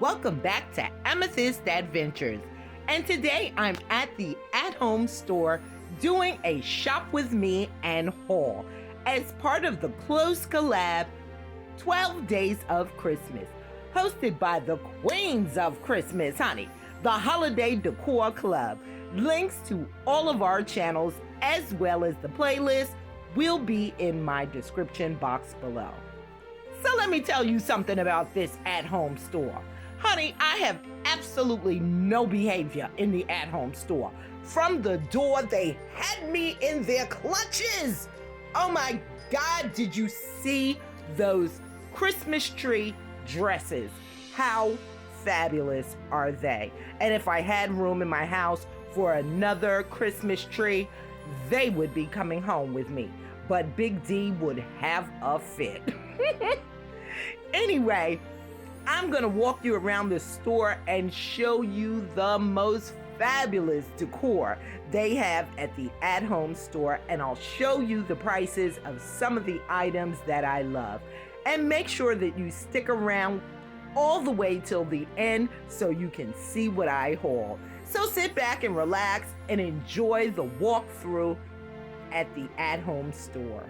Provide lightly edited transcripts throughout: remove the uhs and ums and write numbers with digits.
Welcome back to Amethyst Adventures. And today I'm at the at-home store doing a shop with me and haul as part of the Closed Collab 12 Days of Christmas, hosted by the Queens of Christmas, honey, the Holiday Decor Club. Links to all of our channels as well as the playlist will be in my description box below. So let me tell you something about this at-home store. Honey, I have absolutely no behavior in the at-home store. From the door, they had me in their clutches. Oh my God, did you see those Christmas tree dresses? How fabulous are they? And if I had room in my house for another Christmas tree, they would be coming home with me. But Big D would have a fit. Anyway, I'm going to walk you around the store and show you the most fabulous decor they have at the at-home store, and I'll show you the prices of some of the items that I love. And make sure that you stick around all the way till the end so you can see what I haul. So sit back and relax and enjoy the walkthrough at the at-home store.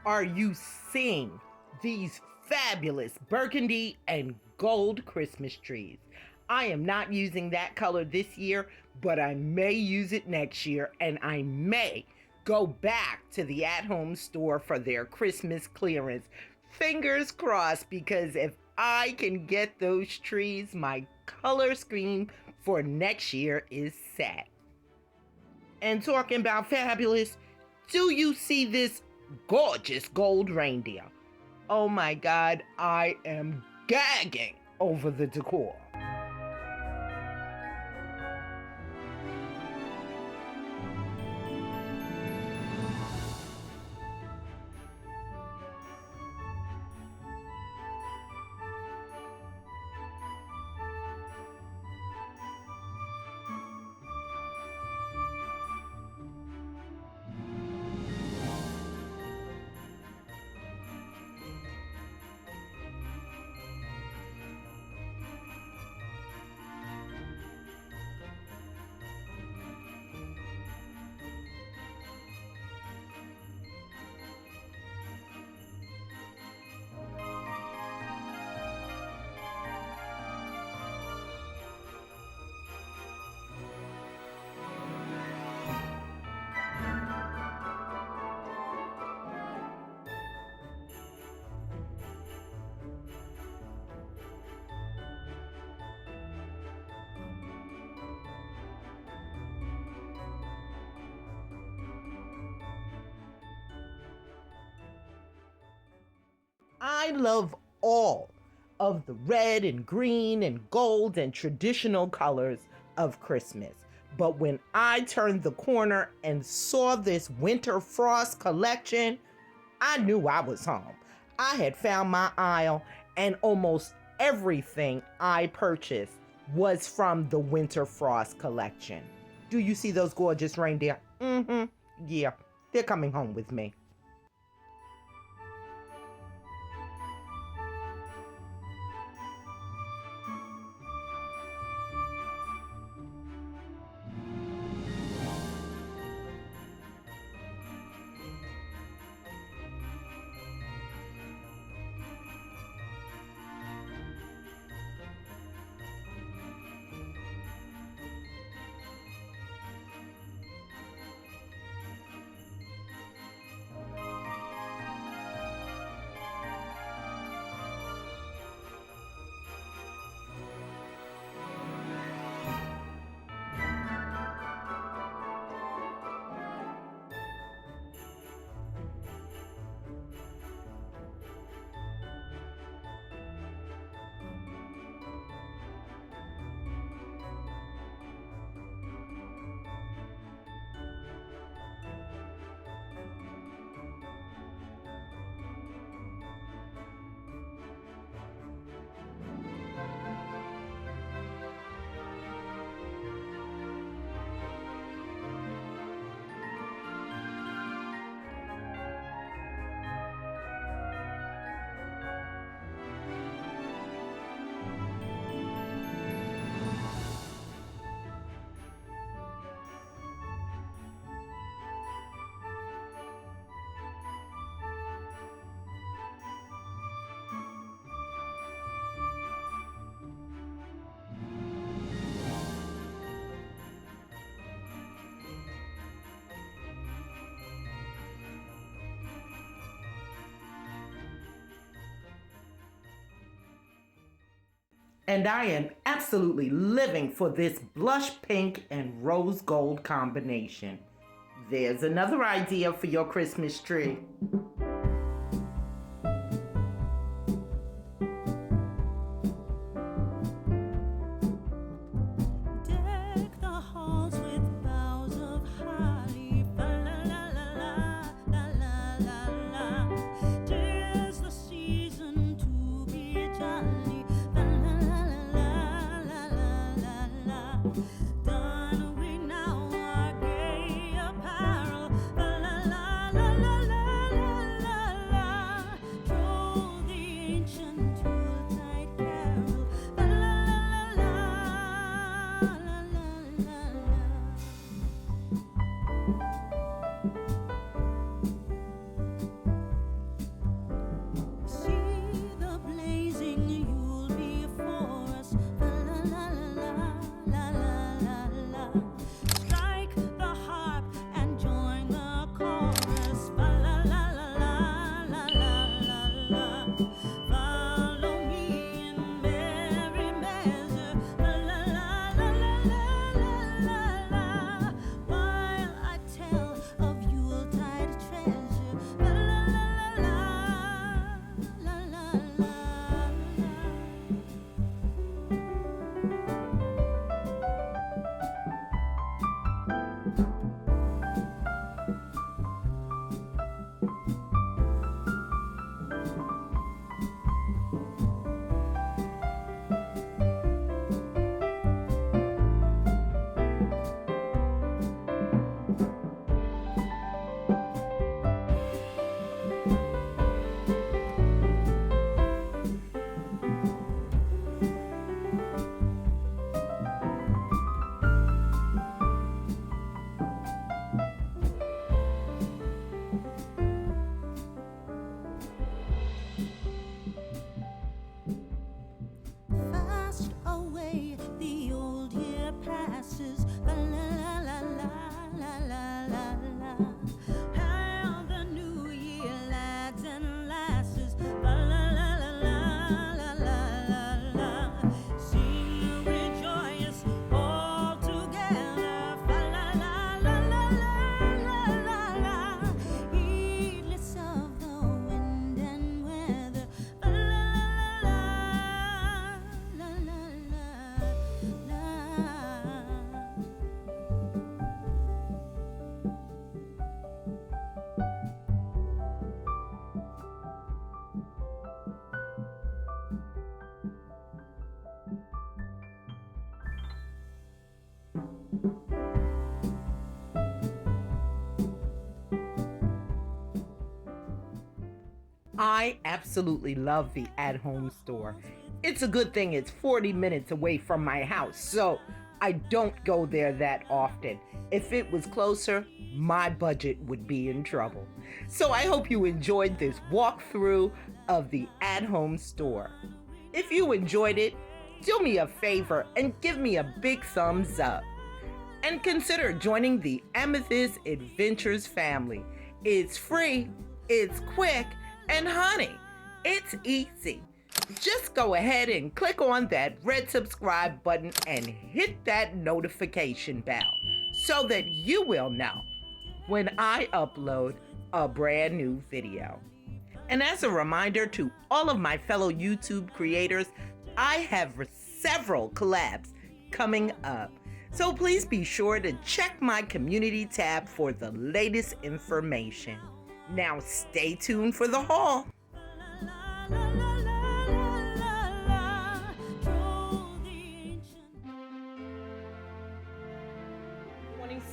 Are you seeing these fabulous burgundy and gold Christmas trees? I am not using that color this year, but I may use it next year, and I may go back to the at-home store for their Christmas clearance. Fingers crossed, because if I can get those trees, my color scheme for next year is set. And talking about fabulous, do you see this gorgeous gold reindeer? Oh my God, I am gagging over the decor. I love all of the red and green and gold and traditional colors of Christmas. But when I turned the corner and saw this winter frost collection, I knew I was home. I had found my aisle, and almost everything I purchased was from the Winter Frost collection. Do you see those gorgeous reindeer? Mm-hmm. Yeah, they're coming home with me. And I am absolutely living for this blush pink and rose gold combination. There's another idea for your Christmas tree. I absolutely love the at-home store. It's a good thing it's 40 minutes away from my house, so I don't go there that often. If it was closer, my budget would be in trouble. So I hope you enjoyed this walkthrough of the at-home store. If you enjoyed it, do me a favor and give me a big thumbs up. And consider joining the Amethyst Adventures family. It's free, it's quick, and honey, it's easy. Just go ahead and click on that red subscribe button and hit that notification bell so that you will know when I upload a brand new video. And as a reminder to all of my fellow YouTube creators, I have several collabs coming up. So please be sure to check my community tab for the latest information. Now stay tuned for the haul.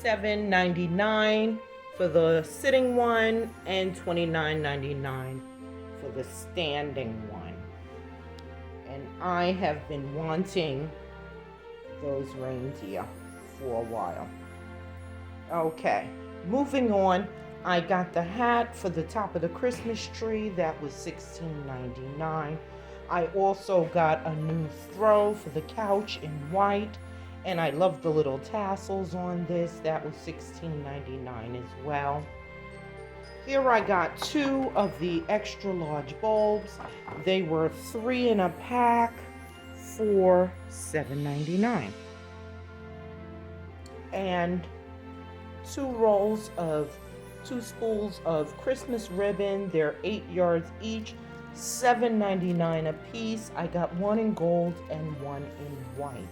$27.99 for the sitting one and $29.99 for the standing one. And I have been wanting those reindeer for a while. Okay, moving on. I got the hat for the top of the Christmas tree. That was $16.99. I also got a new throw for the couch in white. And I love the little tassels on this. That was $16.99 as well. Here I got 2 of the extra large bulbs. They were 3 in a pack for $7.99. And 2 spools of Christmas ribbon. They're 8 yards each, $7.99 a piece. I got 1 in gold and 1 in white.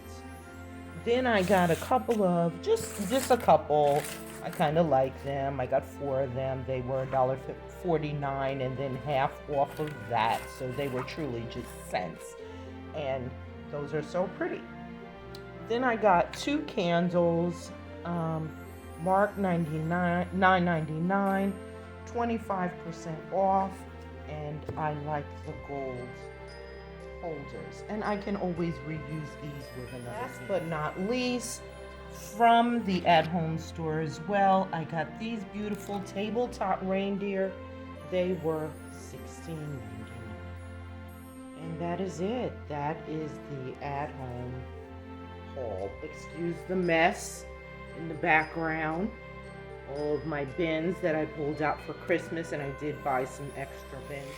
Then I got a couple of, just a couple. I kind of like them. I got 4 of them. They were $1.49 and then half off of that. So they were truly just cents. And those are so pretty. Then I got 2 candles, marked $9.99, 25% off. And I like the gold holders, and I can always reuse these with another. Last but not least, from the at-home store as well, I got these beautiful tabletop reindeer. They were $16.99. And that is it. That is the at-home haul. Excuse the mess in the background. All of my bins that I pulled out for Christmas, and I did buy some extra bins.